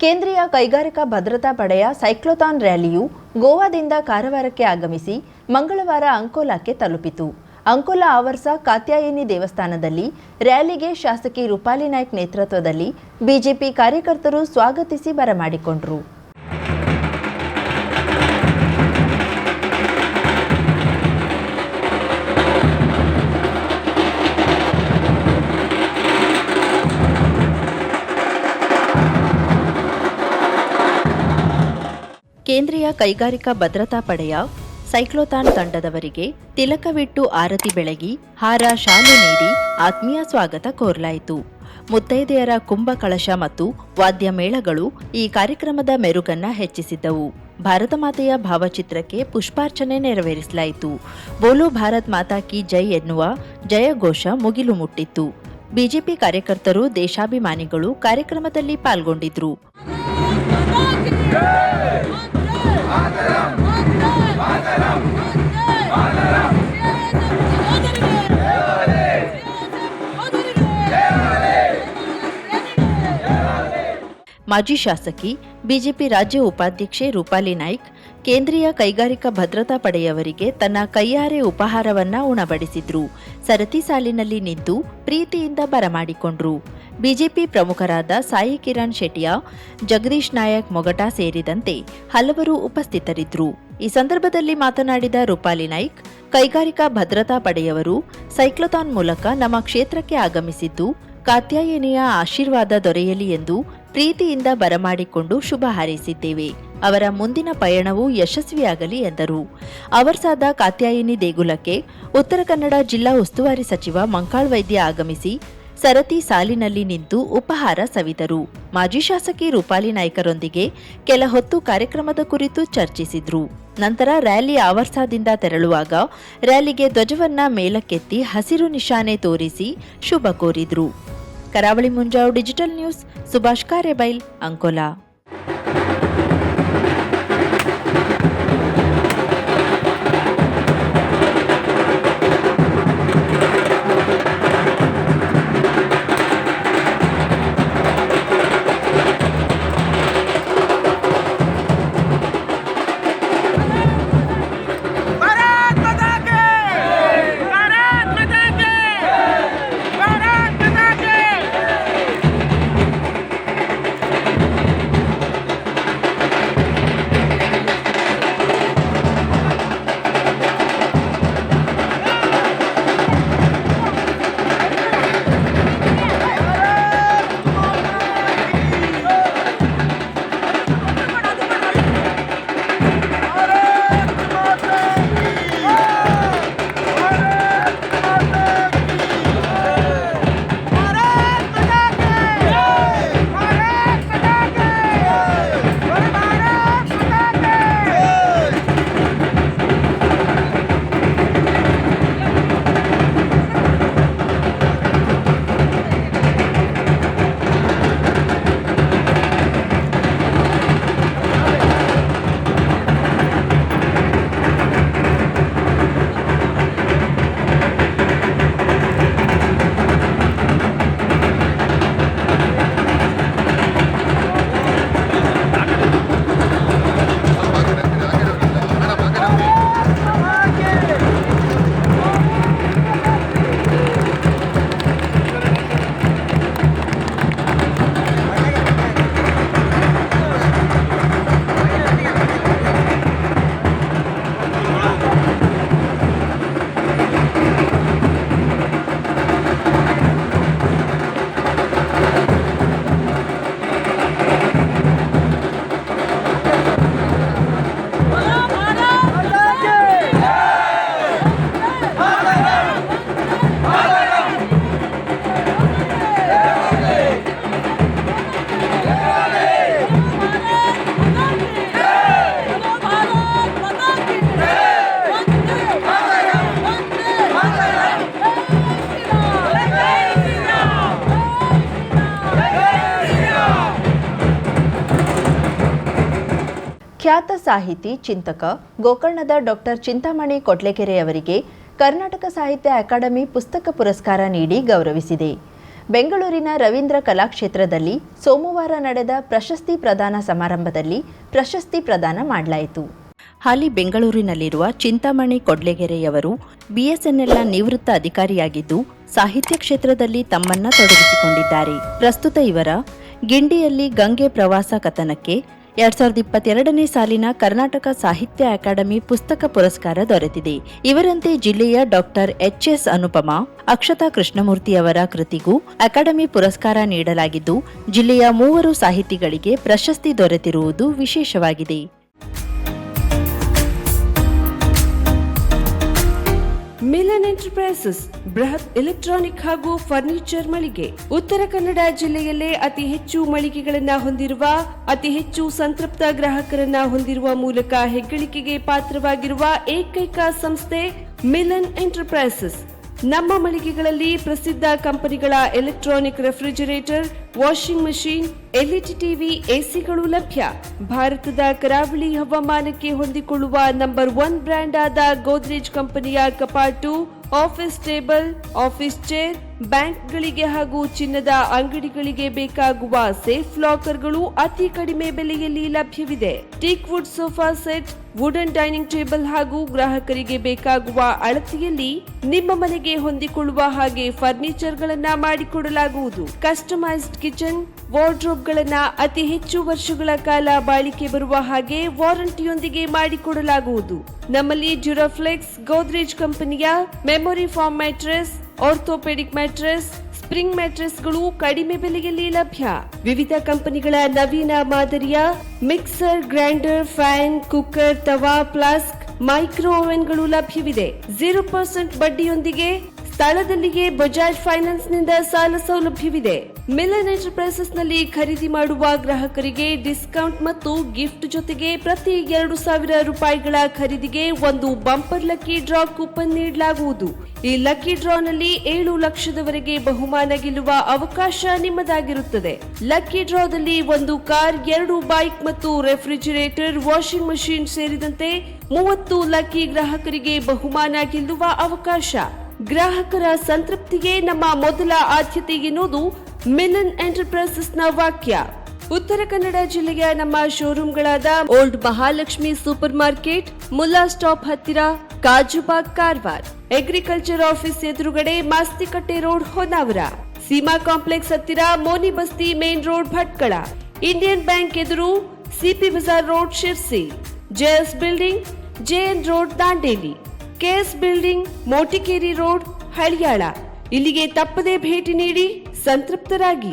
ಕೇಂದ್ರೀಯ ಕೈಗಾರಿಕಾ ಭದ್ರತಾ ಪಡೆಯ ಸೈಕ್ಲೋಥಾನ್ ರ್ಯಾಲಿಯು ಗೋವಾದಿಂದ ಕಾರವಾರಕ್ಕೆ ಆಗಮಿಸಿ ಮಂಗಳವಾರ ಅಂಕೋಲಾಕ್ಕೆ ತಲುಪಿತು. ಅಂಕೋಲಾ ಆವರ್ಸ ಕಾತ್ಯಾಯಿನಿ ದೇವಸ್ಥಾನದಲ್ಲಿ ರ್ಯಾಲಿಗೆ ಶಾಸಕಿ ರೂಪಾಲಿ ನಾಯ್ಕ್ ನೇತೃತ್ವದಲ್ಲಿ ಬಿಜೆಪಿ ಕಾರ್ಯಕರ್ತರು ಸ್ವಾಗತಿಸಿ ಬರಮಾಡಿಕೊಂಡರು. ಕೇಂದ್ರೀಯ ಕೈಗಾರಿಕಾ ಭದ್ರತಾ ಪಡೆಯ ಸೈಕ್ಲೋಥಾನ್ ತಂಡದವರಿಗೆ ತಿಲಕವಿಟ್ಟು ಆರತಿ ಬೆಳಗಿ ಹಾರ ಶಾಲು ನೀಡಿ ಆತ್ಮೀಯ ಸ್ವಾಗತ ಕೋರಲಾಯಿತು. ಮುತ್ತೈದೆಯರ ಕುಂಭ ಕಳಶ ಮತ್ತು ವಾದ್ಯ ಮೇಳಗಳು ಈ ಕಾರ್ಯಕ್ರಮದ ಮೆರುಗನ್ನ ಹೆಚ್ಚಿಸಿದ್ದವು. ಭಾರತ ಮಾತೆಯ ಭಾವಚಿತ್ರಕ್ಕೆ ಪುಷ್ಪಾರ್ಚನೆ ನೆರವೇರಿಸಲಾಯಿತು. ಬೋಲೋ ಭಾರತ್ ಮಾತಾ ಕಿ ಜೈ ಎನ್ನುವ ಜಯಘೋಷ ಮುಗಿಲು ಮುಟ್ಟಿತ್ತು. ಬಿಜೆಪಿ ಕಾರ್ಯಕರ್ತರು, ದೇಶಾಭಿಮಾನಿಗಳು ಕಾರ್ಯಕ್ರಮದಲ್ಲಿ ಪಾಲ್ಗೊಂಡಿದ್ರು. ಮಾಜಿ ಶಾಸಕಿ, ಬಿಜೆಪಿ ರಾಜ್ಯ ಉಪಾಧ್ಯಕ್ಷೆ ರೂಪಾಲಿ ನಾಯ್ಕ್ ಕೇಂದ್ರೀಯ ಕೈಗಾರಿಕಾ ಭದ್ರತಾ ಪಡೆಯವರಿಗೆ ತನ್ನ ಕೈಯಾರೆ ಉಪಹಾರವನ್ನ ಉಣಬಡಿಸಿದ್ರು. ಸರತಿ ಸಾಲಿನಲ್ಲಿ ನಿಂತು ಪ್ರೀತಿಯಿಂದ ಬರಮಾಡಿಕೊಂಡ್ರು. ಬಿಜೆಪಿ ಪ್ರಮುಖರಾದ ಸಾಯಿ ಕಿರಣ್ ಶೆಟ್ಟಿಯಾ, ಜಗದೀಶ್ ನಾಯಕ್ ಮೊಗಟಾ ಸೇರಿದಂತೆ ಹಲವರು ಉಪಸ್ಥಿತರಿದ್ದರು. ಈ ಸಂದರ್ಭದಲ್ಲಿ ಮಾತನಾಡಿದ ರೂಪಾಲಿ ನಾಯ್ಕ್, ಕೈಗಾರಿಕಾ ಭದ್ರತಾ ಪಡೆಯವರು ಸೈಕ್ಲೋಥಾನ್ ಮೂಲಕ ನಮ್ಮ ಕ್ಷೇತ್ರಕ್ಕೆ ಆಗಮಿಸಿದ್ದು ಕಾತ್ಯಾಯನಿಯ ಆಶೀರ್ವಾದ ದೊರೆಯಲಿ ಎಂದು ಪ್ರೀತಿಯಿಂದ ಬರಮಾಡಿಕೊಂಡು ಶುಭ ಹಾರೈಸಿದ್ದೇವೆ. ಅವರ ಮುಂದಿನ ಪಯಣವು ಯಶಸ್ವಿಯಾಗಲಿ ಎಂದರು. ಆವರ್ಸಾದ ಕಾತ್ಯಾಯಿನಿ ದೇಗುಲಕ್ಕೆ ಉತ್ತರ ಕನ್ನಡ ಜಿಲ್ಲಾ ಉಸ್ತುವಾರಿ ಸಚಿವ ಮಂಕಾಳ್ ವೈದ್ಯ ಆಗಮಿಸಿ ಸರತಿ ಸಾಲಿನಲ್ಲಿ ನಿಂತು ಉಪಹಾರ ಸವಿದರು. ಮಾಜಿ ಶಾಸಕಿ ರೂಪಾಲಿ ನಾಯ್ಕರೊಂದಿಗೆ ಕೆಲ ಹೊತ್ತು ಕಾರ್ಯಕ್ರಮದ ಕುರಿತು ಚರ್ಚಿಸಿದ್ರು. ನಂತರ ರ್ಯಾಲಿ ಆವರ್ಸಾದಿಂದ ತೆರಳುವಾಗ ರ್ಯಾಲಿಗೆ ಧ್ವಜವನ್ನ ಮೇಲಕ್ಕೆತ್ತಿ ಹಸಿರು ನಿಶಾನೆ ತೋರಿಸಿ ಶುಭ ಕೋರಿದ್ರು. ಕರಾವಳಿ ಮುಂಜಾವು ಡಿಜಿಟಲ್ ನ್ಯೂಸ್, ಸುಭಾಷ್ ಕಾರೇಬೈಲ್, ಅಂಕೋಲಾ. ಖ್ಯಾತ ಸಾಹಿತಿ, ಚಿಂತಕ, ಗೋಕರ್ಣದ ಡಾಕ್ಟರ್ ಚಿಂತಾಮಣಿ ಕೊಟ್ಲೆಕೆರೆಯವರಿಗೆ ಕರ್ನಾಟಕ ಸಾಹಿತ್ಯ ಅಕಾಡೆಮಿ ಪುಸ್ತಕ ಪುರಸ್ಕಾರ ನೀಡಿ ಗೌರವಿಸಿದೆ. ಬೆಂಗಳೂರಿನ ರವೀಂದ್ರ ಕಲಾಕ್ಷೇತ್ರದಲ್ಲಿ ಸೋಮವಾರ ನಡೆದ ಪ್ರಶಸ್ತಿ ಪ್ರದಾನ ಸಮಾರಂಭದಲ್ಲಿ ಪ್ರಶಸ್ತಿ ಪ್ರದಾನ ಮಾಡಲಾಯಿತು. ಹಾಲಿ ಬೆಂಗಳೂರಿನಲ್ಲಿರುವ ಚಿಂತಾಮಣಿ ಕೊಡ್ಲೆಗೆರೆಯವರು ಬಿಎಸ್ಎನ್ಎಲ್ನ ನಿವೃತ್ತ ಅಧಿಕಾರಿಯಾಗಿದ್ದು ಸಾಹಿತ್ಯ ಕ್ಷೇತ್ರದಲ್ಲಿ ತಮ್ಮನ್ನ ತೊಡಗಿಸಿಕೊಂಡಿದ್ದಾರೆ. ಪ್ರಸ್ತುತ ಇವರ ಗಿಂಡಿಯಲ್ಲಿ ಗಂಗೆ ಪ್ರವಾಸ ಕಥನಕ್ಕೆ 2022ನೇ ಸಾಲಿನ ಕರ್ನಾಟಕ ಸಾಹಿತ್ಯ ಅಕಾಡೆಮಿ ಪುಸ್ತಕ ಪುರಸ್ಕಾರ ದೊರೆತಿದೆ. ಇವರಂತೆ ಜಿಲ್ಲೆಯ ಡಾಕ್ಟರ್ ಎಚ್.ಎಸ್. ಅನುಪಮಾ, ಅಕ್ಷತಾ ಕೃಷ್ಣಮೂರ್ತಿ ಅವರ ಕೃತಿಗೂ ಅಕಾಡೆಮಿ ಪುರಸ್ಕಾರ ನೀಡಲಾಗಿದ್ದು ಜಿಲ್ಲೆಯ 3 ಸಾಹಿತಿಗಳಿಗೆ ಪ್ರಶಸ್ತಿ ದೊರೆತಿರುವುದು ವಿಶೇಷವಾಗಿದೆ. ಮಿಲನ್ ಎಂಟರ್ಪ್ರೈಸಸ್ ಬೃಹತ್ ಎಲೆಕ್ಟ್ರಾನಿಕ್ ಹಾಗೂ ಫರ್ನಿಚರ್ ಮಳಿಗೆ. ಉತ್ತರ ಕನ್ನಡ ಜಿಲ್ಲೆಯಲ್ಲೇ ಅತಿ ಹೆಚ್ಚು ಮಳಿಗೆಗಳನ್ನ ಹೊಂದಿರುವ, ಅತಿ ಹೆಚ್ಚು ಸಂತೃಪ್ತ ಗ್ರಾಹಕರನ್ನ ಹೊಂದಿರುವ ಮೂಲಕ ಹೆಗ್ಗಳಿಕೆಗೆ ಪಾತ್ರವಾಗಿರುವ ಏಕೈಕ ಸಂಸ್ಥೆ ಮಿಲನ್ ಎಂಟರ್ಪ್ರೈಸಸ್. ನಮ್ಮ ಮಳಿಗೆಗಳಲ್ಲಿ ಪ್ರಸಿದ್ಧ ಕಂಪನಿಗಳ electronic refrigerator, washing machine, LED TV, ಎಸಿಗಳು ಲಭ್ಯ. ಭಾರತದ ಕರಾವಳಿ ಹವಾಮಾನಕ್ಕೆ ಹೊಂದಿಕೊಳ್ಳುವ ನಂಬರ್ 1 ಬ್ರ್ಯಾಂಡ್ ಆದ ಗೋದ್ರೇಜ್ ಕಂಪನಿಯ ಕಪಾಟು, ಆಫೀಸ್ ಟೇಬಲ್, ಆಫೀಸ್ ಚೇರ್, ಬ್ಯಾಂಕ್ಗಳಿಗೆ ಹಾಗೂ ಚಿನ್ನದ ಅಂಗಡಿಗಳಿಗೆ ಬೇಕಾಗುವ ಸೇಫ್ ಲಾಕರ್ಗಳು ಅತಿ ಕಡಿಮೆ ಬೆಲೆಯಲ್ಲಿ ಲಭ್ಯವಿದೆ. Teak wood sofa set, wooden dining table ಹಾಗೂ ಗ್ರಾಹಕರಿಗೆ ಬೇಕಾಗುವ ಅಳತೆಯಲ್ಲಿ ನಿಮ್ಮ ಮನೆಗೆ ಹೊಂದಿಕೊಳ್ಳುವ ಹಾಗೆ ಫರ್ನಿಚರ್ ಗಳನ್ನ ಮಾಡಿಕೊಡಲಾಗುವುದು. ಕಸ್ಟಮೈಸ್ಡ್ ಕಿಚನ್, ವಾರ್ಡ್ರೋಬ್ ಗಳನ್ನ ಅತಿ ಹೆಚ್ಚು ವರ್ಷಗಳ ಕಾಲ ಬಾಳಿಕೆ ಬರುವ ಹಾಗೆ ವಾರಂಟಿಯೊಂದಿಗೆ ಮಾಡಿಕೊಡಲಾಗುವುದು. ನಮ್ಮಲ್ಲಿ ಡ್ಯೂರಾಫ್ಲೆಕ್ಸ್, ಗೋದ್ರೇಜ್ ಕಂಪನಿಯ memory foam mattress, orthopaedic mattress, spring ಮ್ಯಾಟ್ರೆಸ್ಗಳು ಕಡಿಮೆ ಬೆಲೆಯಲ್ಲಿ ಲಭ್ಯ. ವಿವಿಧ ಕಂಪನಿಗಳ ನವೀನ ಮಾದರಿಯ ಮಿಕ್ಸರ್, ಗ್ರೈಂಡರ್, ಫ್ಯಾನ್, ಕುಕ್ಕರ್, ತವಾ, ಫ್ಲಾಸ್ಕ್, ಮೈಕ್ರೋ ಓವೆನ್ಗಳು ಲಭ್ಯವಿದೆ. 0% ಬಡ್ಡಿಯೊಂದಿಗೆ ಸ್ಥಳದಲ್ಲಿಯೇ ಬಜಾಜ್ ಫೈನಾನ್ಸ್ ನಿಂದ ಸಾಲ ಸೌಲಭ್ಯವಿದೆ. ಮಿಲನ್ ಎಂಟರ್ಪ್ರೈಸಸ್ ನಲ್ಲಿ ಖರೀದಿ ಮಾಡುವ ಗ್ರಾಹಕರಿಗೆ ಡಿಸ್ಕೌಂಟ್ ಮತ್ತು ಗಿಫ್ಟ್ ಜೊತೆಗೆ ಪ್ರತಿ 2,000 ರೂಪಾಯಿಗಳ ಖರೀದಿಗೆ ಒಂದು ಬಂಪರ್ ಲಕ್ಕಿ ಡ್ರಾ ಕೂಪನ್ ನೀಡಲಾಗುವುದು. ಈ ಲಕ್ಕಿ ಡ್ರಾ ನಲ್ಲಿ 7 ಲಕ್ಷದವರೆಗೆ ಬಹುಮಾನ ಗೆಲ್ಲುವ ಅವಕಾಶ ನಿಮ್ಮದಾಗಿರುತ್ತದೆ. ಲಕ್ಕಿ ಡ್ರಾದಲ್ಲಿ 1 ಕಾರ್, 2 ಬೈಕ್ ಮತ್ತು ರೆಫ್ರಿಜರೇಟರ್, ವಾಷಿಂಗ್ ಮಷೀನ್ ಸೇರಿದಂತೆ 30 ಲಕ್ಕಿ ಗ್ರಾಹಕರಿಗೆ ಬಹುಮಾನ ಗೆಲ್ಲುವ ಅವಕಾಶ. ಗ್ರಾಹಕರ ಸಂತೃಪ್ತಿಗೆ ನಮ್ಮ ಮೊದಲ ಆದ್ಯತೆ ಎನ್ನುವುದು ಮಿಲನ್ ಎಂಟರ್ಪ್ರೈಸಸ್ ನ ವಾಕ್ಯ. ಉತ್ತರ ಕನ್ನಡ ಜಿಲ್ಲೆಯ ನಮ್ಮ ಶೋರೂಮ್ಗಳಾದ old Mahalakshmi super market, Mulla stop ಹತ್ತಿರ, ಕಾಜುಬಾಗ್, ಕಾರವಾರ, ಅಗ್ರಿಕಲ್ಚರ್ ಆಫೀಸ್ ಎದುರುಗಡೆ, ಮಾಸ್ತಿಕಟ್ಟೆ ರೋಡ್, ಹೊನ್ನಾವರ, ಸೀಮಾ ಕಾಂಪ್ಲೆಕ್ಸ್ ಹತ್ತಿರ, Moni Basti main road, Bhatkal, Indian Bank ಎದುರು, CP Bazar road, Sirsi, JS building, JN road, Dandeli, KS building, Motikeri road, Haliyal. ಇಲ್ಲಿಗೆ ತಪ್ಪದೇ ಭೇಟಿ ನೀಡಿ ಸಂತೃಪ್ತರಾಗಿ.